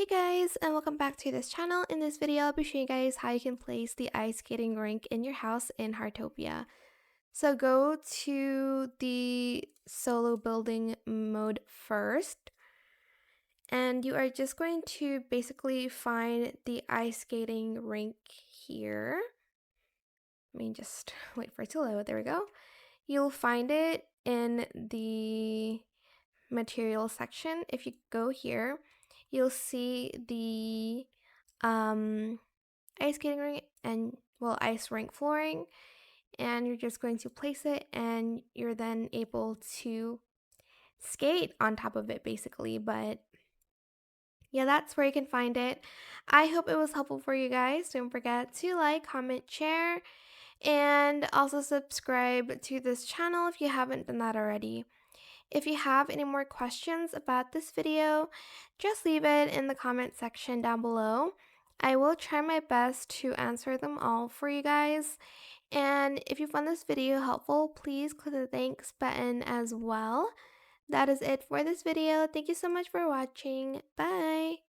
Hey guys, and welcome back to this channel. In this video, I'll be showing you guys how you can place the ice skating rink in your house in Heartopia. So go to the solo building mode first, and you are just going to basically find the ice skating rink here. Let me just wait for it to load. There we go. You'll find it in the material section. If you go here, you'll see the ice skating rink and ice rink flooring, and you're just going to place it and you're then able to skate on top of it basically. But yeah, that's where you can find it. I hope it was helpful for you guys. Don't forget to like, comment, share, and also subscribe to this channel if you haven't done that already. If you have any more questions about this video, just leave it in the comment section down below. I will try my best to answer them all for you guys. And if you found this video helpful, please click the thanks button as well. That is it for this video. Thank you so much for watching. Bye!